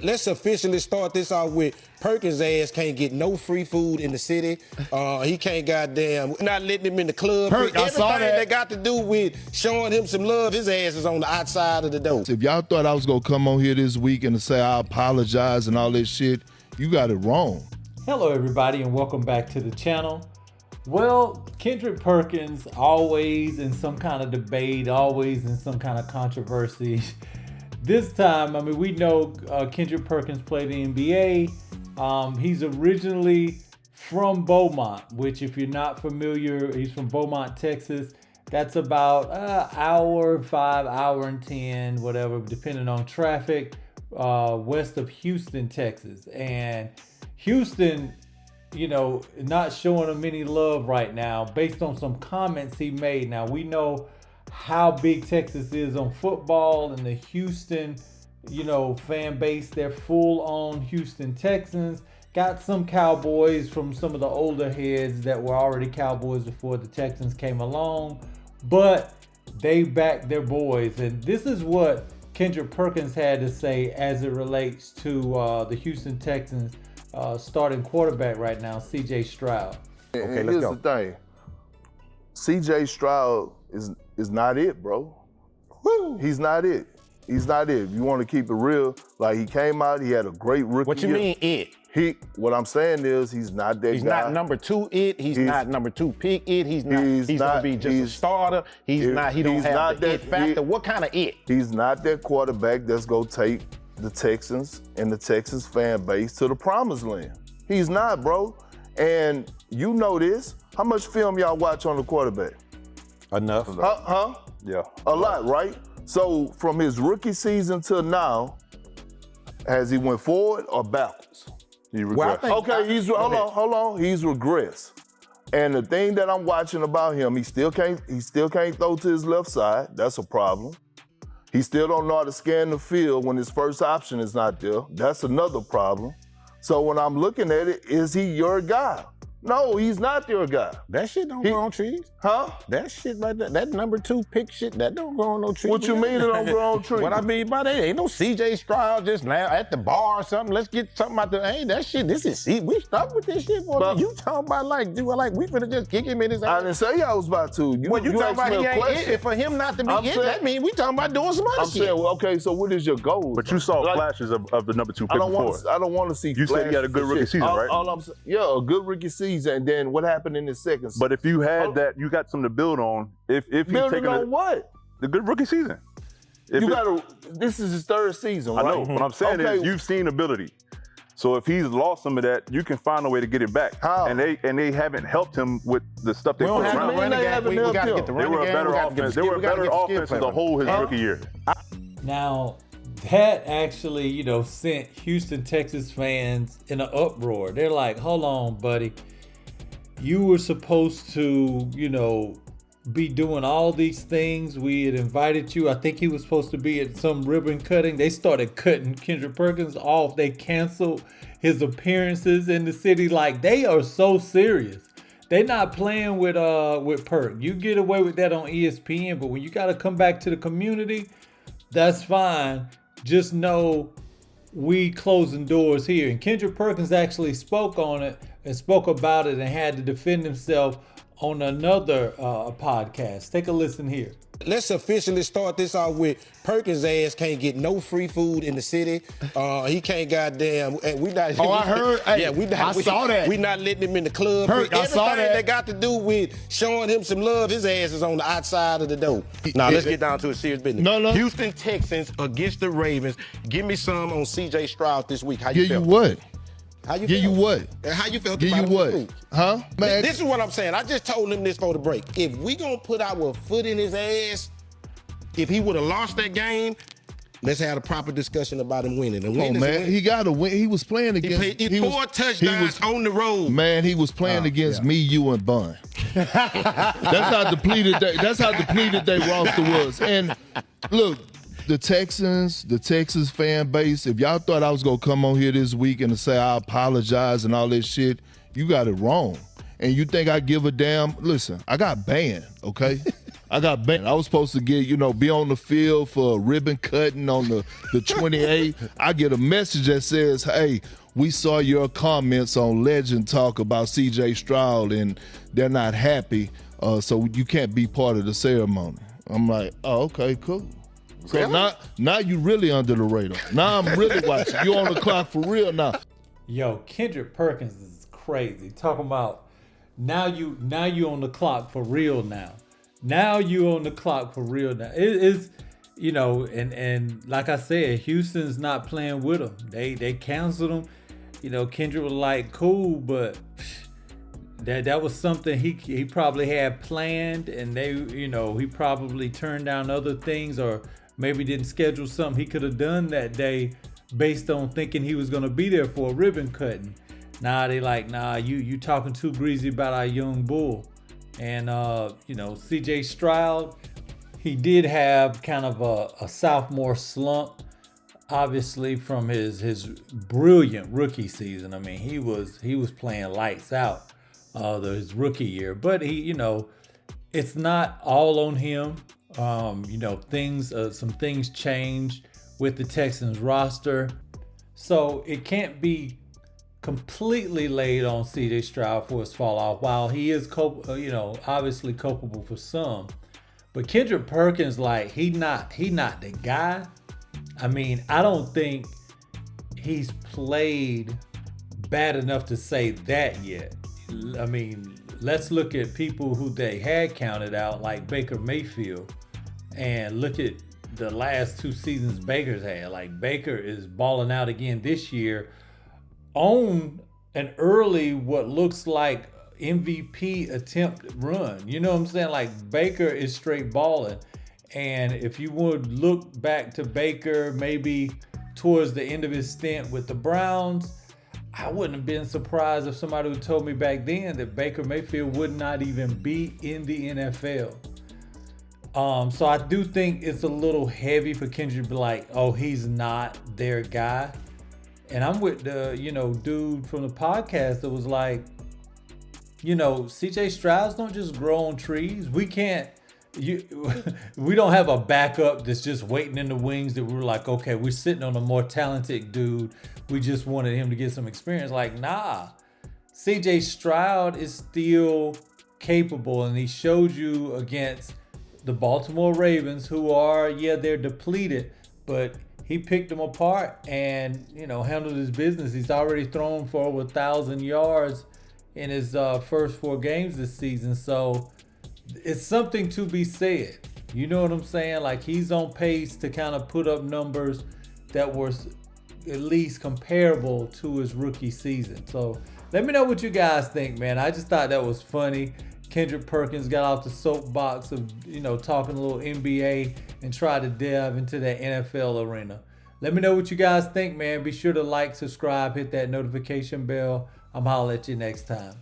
Let's officially start this off with Perkins' ass can't get no free food in the city. He can't not letting him in the club. I saw that got to do with showing him some love, his ass is on the outside of the door. If y'all thought I was gonna come on here this week and say I apologize and all this shit, you got it wrong. Hello everybody and welcome back to the channel. Well, Kendrick Perkins, always in some kind of debate, always in some kind of controversy. This time, I mean, we know Kendrick Perkins played the NBA. He's originally from Beaumont, which if you're not familiar, he's from Beaumont, Texas. That's about hour 5, hour and 10, whatever, depending on traffic, west of Houston, Texas. And Houston, you know, not showing him any love right now based on some comments he made. Now, we know how big Texas is on football and the Houston, you know, fan base. They're full on Houston Texans. Got some Cowboys from some of the older heads that were already Cowboys before the Texans came along, but they back their boys. And this is what Kendrick Perkins had to say as it relates to the Houston Texans starting quarterback right now, C.J. Stroud. Okay, here's the thing. C.J. Stroud is not it, bro. Woo. He's not it. He's not it. If you want to keep it real, like he came out, he had a great rookie What you year. mean it? What I'm saying is he's not that He's guy. not number 2 it. He's not number 2 pick it. He's gonna be just a starter. He don't have the it factor. What kind of it? He's not that quarterback that's gonna take the Texans and the Texans fan base to the promised land. He's not, bro. And you know this. How much film y'all watch on the quarterback? Enough. Huh? Yeah. A lot, right? So from his rookie season till now, has he went forward or backwards? He regressed. Hold on. He's regressed. And the thing that I'm watching about him, he still can't throw to his left side. That's a problem. He still don't know how to scan the field when his first option is not there. That's another problem. So when I'm looking at it, is he your guy? No, he's not your guy. That shit don't grow on trees. Huh? That shit right there, that number 2 pick shit, that don't grow on no trees. What you mean it don't grow on trees? What I mean by that, ain't no C.J. Stroud just now at the bar or something. Let's get something out there. Ain't that shit, we stuck with this shit. Boy. You talking about like we finna just kick him in his ass. I didn't say I was about to. You talking about he ain't it? For him not to be it, that mean we talking about doing some other shit. I'm saying, well, okay, so what is your goal? But you saw flashes of the number 2 pick before. I don't want to see You said he had a good rookie season, right? All I'm saying, yeah, a good rookie season, and then what happened in his second season? But if you had that, you got something to build on. If he's taking on what? The good rookie season. This is his 3rd season, right? I know. What I'm saying is you've seen ability. So if he's lost some of that, you can find a way to get it back. How? And they haven't helped him with the stuff they put around. We gotta get the They were a better offense. They were a better offense as a whole his rookie year. Now, that actually, you know, sent Houston, Texas fans in an uproar. They're like, hold on, buddy. You were supposed to, you know, be doing all these things. We had invited you. I think he was supposed to be at some ribbon cutting. They started cutting Kendrick Perkins off. They canceled his appearances in the city. Like, they are so serious. They're not playing with Perk. You get away with that on ESPN, but when you got to come back to the community, that's fine. Just know we closing doors here. And Kendrick Perkins actually spoke on it and spoke about it and had to defend himself on another podcast. Take a listen here. Let's officially start this off with Perkins' ass can't get no free food in the city. He can't I heard. I saw that. We not letting him in the club. I saw that. That got to do with showing him some love, his ass is on the outside of the door. Now let's get down to a serious business. No. Houston Texans against the Ravens. Give me some on C.J. Stroud this week. How you feel? You what? How you Give feel? you what? How you felt Give about you him what? this week? Huh? Man, This is what I'm saying. I just told him this for the break. If we gonna put our foot in his ass, if he would have lost that game, let's have a proper discussion about him winning. He got to win. He was playing against. He 4 touchdowns on the road. Man, he was playing against me, you, and Bun. That's how depleted. That's how depleted their roster was. And look, the Texas fan base. If y'all thought I was gonna come on here this week and say I apologize and all this shit, you got it wrong. And you think I give a damn? Listen, I got banned. Okay. I got banned. I was supposed to get, be on the field for ribbon cutting on the 28th. I get a message that says, hey, we saw your comments on Legend Talk about CJ Stroud and they're not happy, so you can't be part of the ceremony. I'm like, oh, okay, cool. So Really? now you really under the radar. Now I'm really watching. You on the clock for real now. Yo, Kendrick Perkins is crazy. Talking about now you on the clock for real now. Now you on the clock for real now. It is, and like I said, Houston's not playing with him. They canceled him. Kendrick was like, cool, but that was something he probably had planned, and he probably turned down other things, or maybe didn't schedule something he could have done that day based on thinking he was going to be there for a ribbon cutting. Now they like, nah, you talking too greasy about our young bull. And CJ Stroud, he did have kind of a sophomore slump, obviously from his brilliant rookie season. I mean, he was playing lights out his rookie year, but it's not all on him. Some things changed with the Texans roster, so it can't be completely laid on CJ Stroud for his fall off. While he is obviously culpable for some, but Kendrick Perkins, like, he not the guy. I mean, I don't think he's played bad enough to say that yet. I mean, let's look at people who they had counted out, like Baker Mayfield, and look at the last 2 seasons Baker's had. Like, Baker is balling out again this year on an early, what looks like MVP attempt run. You know what I'm saying? Like, Baker is straight balling. And if you would look back to Baker maybe towards the end of his stint with the Browns, I wouldn't have been surprised if somebody would told me back then that Baker Mayfield would not even be in the NFL. So I do think it's a little heavy for Kendrick to be like, oh, he's not their guy. And I'm with the, dude from the podcast that was like, CJ Strouds don't just grow on trees. We don't have a backup that's just waiting in the wings that we're like, okay, we're sitting on a more talented dude. We just wanted him to get some experience. Like, nah, CJ Stroud is still capable, and he showed you against the Baltimore Ravens, who are, they're depleted, but he picked them apart and, handled his business. He's already thrown for over 1,000 yards in his first 4 games this season. So it's something to be said. You know what I'm saying? Like, he's on pace to kind of put up numbers that were at least comparable to his rookie season. So let me know what you guys think, man. I just thought that was funny. Kendrick Perkins got off the soapbox of, talking a little NBA and tried to delve into that NFL arena. Let me know what you guys think, man. Be sure to like, subscribe, hit that notification bell. I'm holler at you next time.